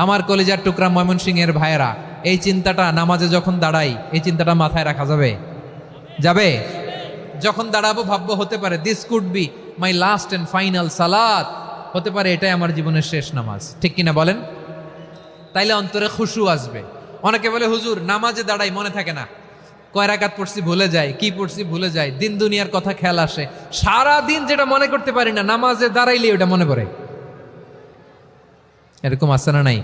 আমার কলিজার টুকরা ময়মনসিংহের ভাইয়েরা, এই চিন্তাটা নামাজে যখন দাঁড়াই, এই চিন্তাটা মাথায় রাখা যাবে? যাবে? যখন দাঁড়াবো ভাববো হতে পারে this could be my last and final সালাত, হতে পারে এটাই আমার জীবনের শেষ নামাজ, ঠিক কিনা বলেন? তাইলে অন্তরে খুশু আসবে। অনেকে বলে হুজুর নামাজে দাঁড়াই মনে থাকে না, কয় রাকাত পড়ছি ভুলে যায়, কি পড়ছি ভুলে যায়, দিন দুনিয়ার কথা খেয়াল আসে, সারা দিন যেটা মনে করতে পারি না নামাজে দাঁড়াইলে ওটা মনে পড়ে। এরকম আছে না নাই?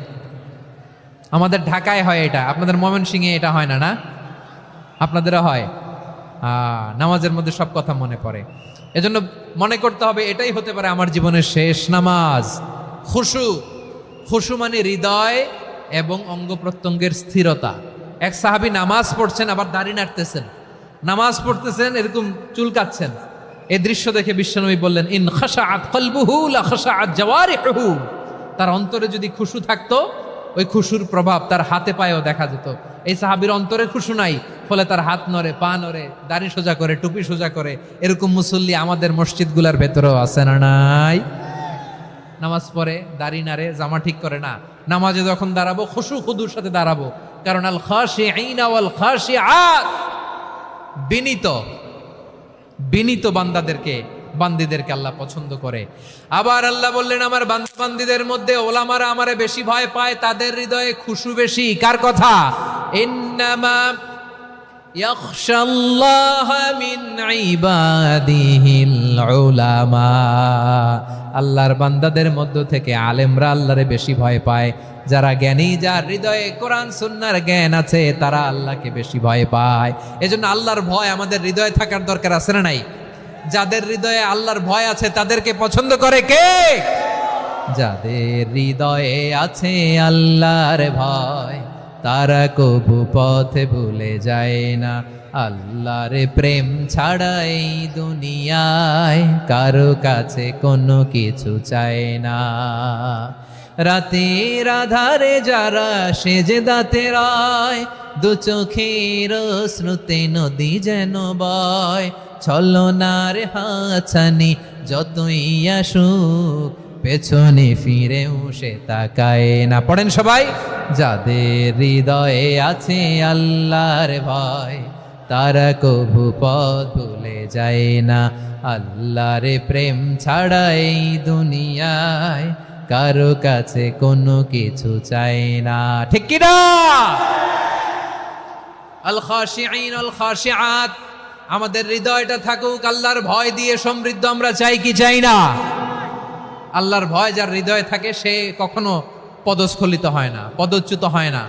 আমাদের ঢাকায় হয় এটা, আপনাদের ময়মনসিংহে এটা হয় না? না আপনাদেরও হয়? নামাজের মধ্যে সব কথা মনে পড়ে। এজন্য মনে করতে হবে এটাই হতে পারে আমার জীবনের শেষ নামাজ। খুশু, খুশু মানে হৃদয় এবং অঙ্গ প্রত্যঙ্গের স্থিরতা। এক সাহাবী নামাজ পড়ছেন আবার দাড়ি নাড়তেছেন, নামাজ পড়তেছেন এরকম চুলকাচ্ছেন। এই দৃশ্য দেখে বিশ্বনবী বললেন, ইন খাশাআত কলবুহু লা খাশাআত জাওয়ারিহু। তার অন্তরে যদি খুশু থাকতো, ওই খুশুর প্রভাব তার হাতে পায়েও দেখা যেত। এই সাহাবীর অন্তরে খুশু নাই, ফলে তার হাত নড়ে, পা নড়ে, দাড়ি সোজা করে, টুপি সোজা করে। এরকম মুসল্লি আমাদের মসজিদগুলোর ভেতরেও আছে না নাই? নামাজ পড়ে, দাড়ি নাড়ে, জামা ঠিক করে না, নামাজে যখন দাঁড়াবো খুশু খুদুর সাথে দাঁড়াবো। কারণ আল খাশিঈনা ওয়াল খাশিআত, বিনীত বিনীত বান্দিদেরকে আল্লাহ পছন্দ করে। আবার আল্লাহ বললেন, আমার বান্দিদের মধ্যে ওলামারা আমারে বেশি ভয় পায়, তাদের হৃদয়ে খুশু বেশি। কার কথা? ইন্নামা ইয়াখশাল্লাহ মিন ইবাদিহিল উলামা। আল্লাহর বান্দাদের মধ্য থেকে আলেমরা আল্লাহরে বেশি ভয় পায়। যারা জ্ঞানী, যার হৃদয়ে কোরআন সুন্নাহর জ্ঞান আছে, তারা আল্লাহকে বেশি ভয় পায়। এজন্য আল্লাহর ভয় আমাদের হৃদয়ে থাকার দরকার আছে না নাই? যাদের হৃদয়ে আল্লাহর ভয় আছে তাদেরকে পছন্দ করে কে? যাদের হৃদয়ে আছে আল্লাহর ভয়, তারা কবু পথে ভুলে যায় না। আল্লাহর প্রেম ছাড়া এই দুনিয়ায় কারো কাছে কোনো কিছু চায় না। রাতের আধারে যারা সেজদাতে রয়, দু চোখের শ্রুতে নদী যেন বয়। ছলনার হাতছানি যতই আসুক, পেছনে ফিরেও সে তাকায় না। পড়েন সবাই। যাদের হৃদয়ে আছে আল্লাহর ভয়, তারা কবু পথ ভুলে যায় না। আল্লাহর প্রেম ছাড়া এই দুনিয়ায় কারো কাছে কোনো কিছু চায় না, ঠিক কি না? আল খাশিঈন আল খাশিআত, আমাদের হৃদয়টা থাকুক আল্লাহর ভয় দিয়ে সমৃদ্ধ। আমরা চাই কি চাই না? আল্লাহর ভয় যার হৃদয়ে থাকে সে কখনো পদস্খলিত হয় না, পদচ্যুত হয় না,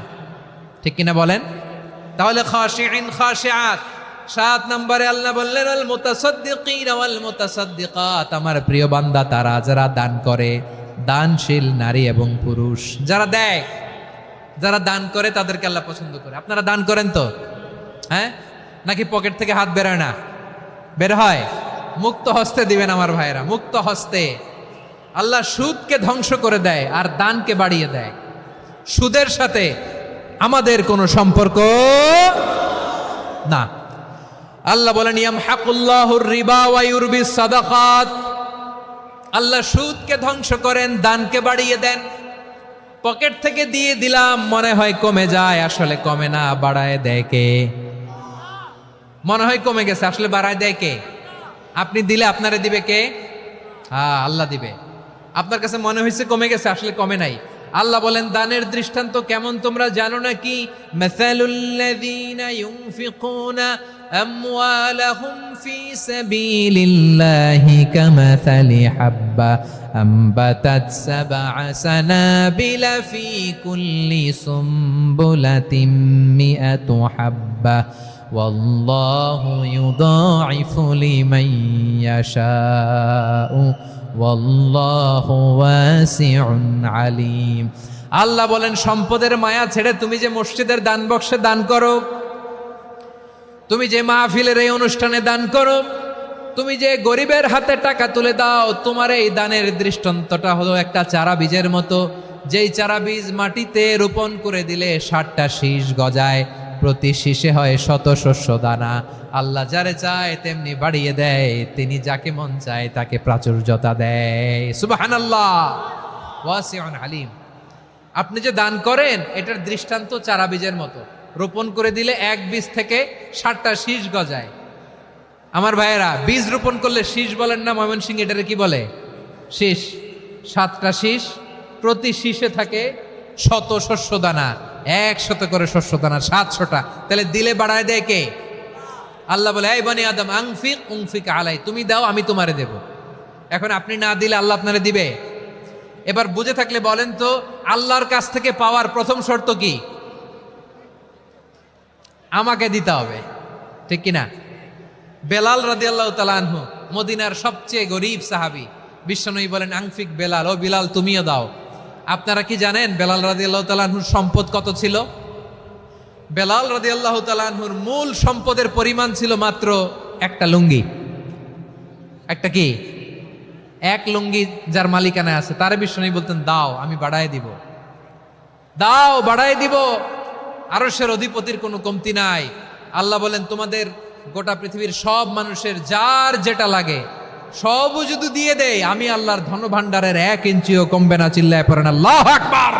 ঠিক কিনা বলেন? তাহলে খাশিঈন খাশিআত। 7 নম্বরে আল্লাহ বললেন, আল মুতাসাদ্দিকিন ওয়াল মুতাসাদ্দিকাত, আমার প্রিয় বান্দা তারা যারা দান করে, দানশীল নারী এবং পুরুষ যারা দেয়, যারা দান করে তাদেরকে আল্লাহ পছন্দ করে। আপনারা দান করেন তো? হ্যাঁ, নাকি পকেট থেকে হাত বেরোয় না? বের হয়। মুক্ত হস্তে দিবেন আমার ভাইরা, মুক্ত হস্তে। আল্লাহ সুদকে ধ্বংস করে দেয় আর দানকে বাড়িয়ে দেয়। সুদের সাথে আমাদের কোনো সম্পর্ক না। আল্লাহ বলেন, ইয়ামহাকুল্লাহুর রিবা ওয়া ইউরবিস সাদাকাত। আল্লাহ সুদকে ধ্বংস করেন, দানকে বাড়িয়ে দেন। পকেট থেকে দিয়ে দিলাম, মনে হয় কমে যায়, আসলে কমে না, বাড়ায় দেয় কে? মনে হয় কমে গেছে, আসলে বাড়ায় দেয় কে? আপনি দিলে আপনারে দিবে কে? আল্লাহ দিবে। আপনার কাছে মনে হয়েছে কমে গেছে, আসলে কমে নাই। আল্লাহ বলেন, দানের দৃষ্টান্ত কেমন তোমরা জানো নাকি? মাসালুল্লাযীনা ইউনফিকুনা আমওয়ালাহুম ফি সাবিলিল্লাহি কামাসালি হাব্বা আম্বাতাত সাবআ সানাবিলা ফি কুল্লি সুমবুলাতিন মিআতু হাব্বা ওয়াল্লাহু ইউদাঈফু লিমান ইয়াশাউ ওয়াল্লাহু ওয়াসিউন আলিম। আল্লাহ বলেন, সম্পদের মায়া ছেড়ে তুমি যে মসজিদের দান বক্সে দান করো, তুমি যে মাহফিলের এই অনুষ্ঠানে দান করো, তুমি যে গরিবের হাতে টাকা তুলে দাও, তোমার এই দানের দৃষ্টান্তটা হলো একটা চারা বীজের মতো। যেই চারা বীজ মাটিতে রোপণ করে দিলে 60টা শীষ গজায়, প্রতি শীষে হয় 100 শস্য দানা। আল্লাহ যারে চায় তেমনি বাড়িয়ে দেয়, তিনি যাকে মন চায় তাকে প্রাচুর্যতা দেয়। সুবহানাল্লাহ, ওয়াসিউন আলিম। আপনি যে দান করেন এটার দৃষ্টান্ত চারা বীজের মতো, রোপণ করে দিলে এক বীজ থেকে 60টা শীষ গজায়। আমার ভাইয়েরা, বীজ রোপণ করলে শীষ বলেন না, ময়মনসিংহ এটারে কি বলে? শীষ। 7টা শীষ, প্রতি শীষে থাকে 100 শস্য দানা, 100 করে শস্য দানা, 700টা। তাহলে দিলে বাড়ায় দেয় কে? আল্লাহ বলে, এই বনি আদম আনফিক উনফিক আলাই, তুমি দাও আমি তোমারে দেব। এখন আপনি না দিলে আল্লাহ আপনারে দিবে? এবার বুঝে থাকলে বলেন তো, আল্লাহর কাছ থেকে পাওয়ার প্রথম শর্ত কি? আমাকে দিতে হবে, ঠিক কিনা? বেলাল রাদিয়াল্লাহু তাআলা আনহু, মদিনার সবচেয়ে গরীব সাহাবী, বিশ্বনবী বলেন আনফিক বেলাল, ও বিলাল তুমিও দাও। আপনারা কি জানেন বেলাল রাদিয়াল্লাহু তাআলা আনহুর সম্পদ কত ছিল? বেলাল রাদিয়াল্লাহু তাআলা আনহুর মূল সম্পদের পরিমাণ ছিল মাত্র একটা লুঙ্গি। একটা কি? এক লুঙ্গি যার মালিকানায় আছে, তারে বিশ্বনবী বলতেন দাও আমি বাড়ায় দিব, দাও বাড়ায় দিব। আরশের অধিপতির কোনো কমতি নাই। আল্লাহ বলেন, তোমাদের গোটা পৃথিবীর সব মানুষের যার যেটা লাগে সবও যদি দিয়ে দেয়, আমি আল্লাহর ধন ভাণ্ডারের 1 ইঞ্চিও কমবে না। চিল্লায় পড়েন আল্লাহু আকবার।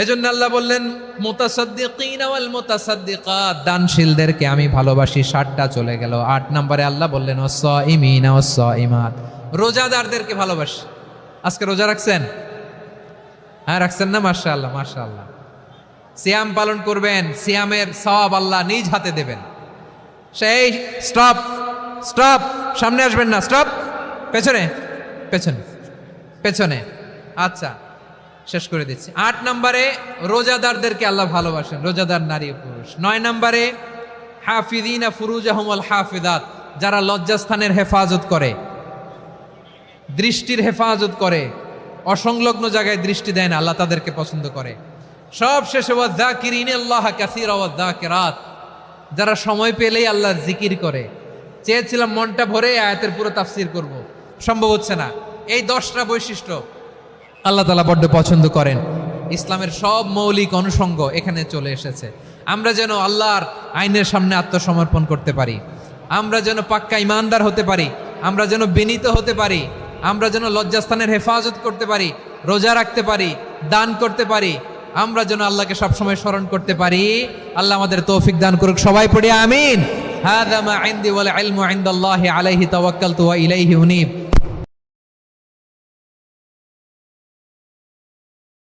এজন্য আল্লাহ বললেন, মুতাসাদ্দিকিনা ওয়াল মুতাসাদ্দিকাত, দানশীলদেরকে আমি ভালোবাসি। 7টা চলে গেল। 8 নম্বরে আল্লাহ বললেন, ওয়াস-সাইমিনা ওয়াস-সাইমাত, রোজাদারদেরকে ভালোবাসি। আজকে রোজা রাখছেন? হ্যাঁ রাখছেন না? মাশাআল্লাহ মাশাআল্লাহ। সিয়াম পালন করবেন, সিয়ামের সওয়াব আল্লাহ নিজ হাতে দেবেন। সেই স্টপ স্টপ, সামনে আসবেন না, স্টপ, পেছনে পেছনে পেছনে। আচ্ছা শেষ করে দিচ্ছি। 8 নম্বরে রোজাদারদেরকে আল্লাহ ভালোবাসেন, রোজাদার নারী ও পুরুষ। 9 নম্বরে হাফিযিনা ফুরুজাহুম ওয়াল হাফিযাত, যারা লজ্জাস্থানের হেফাজত করে, দৃষ্টির হেফাজত করে, অসংলগ্ন জায়গায় দৃষ্টি দেয় না, আল্লাহ তাদেরকে পছন্দ করে। সব শেষে ওয়াযাকিরিনাল্লাহ কাসীরা ওয়াযাকিরাত, যারা সময় পেলেই আল্লাহর জিকির করে। চেয়েছিলাম মনটা ভরে আয়াতের পুরো তাফসীর করব, সম্ভব হচ্ছে না। এই 10টা বৈশিষ্ট্য আল্লাহ তাআলা বড্ড পছন্দ করেন। ইসলামের সব মৌলিক অনুষঙ্গ এখানে চলে এসেছে। আমরা যেন আল্লাহর আইনের সামনে আত্মসমর্পণ করতে পারি, আমরা যেন পাক্কা ইমানদার হতে পারি, আমরা যেন বিনীত হতে পারি, আমরা যেন লজ্জাস্থানের হেফাজত করতে পারি, রোজা রাখতে পারি, দান করতে পারি, আমরা যেন আল্লাহকে সবসময় স্মরণ করতে পারি। আল্লাহ আমাদের তৌফিক দান করুক। সবাই পড়ি আমিন। হাযা মা ইনদি ওয়াল ইলমু ইনদাল্লাহি আলাইহি তাওয়াক্কালতু ওয়া ইলাইহি উনীব।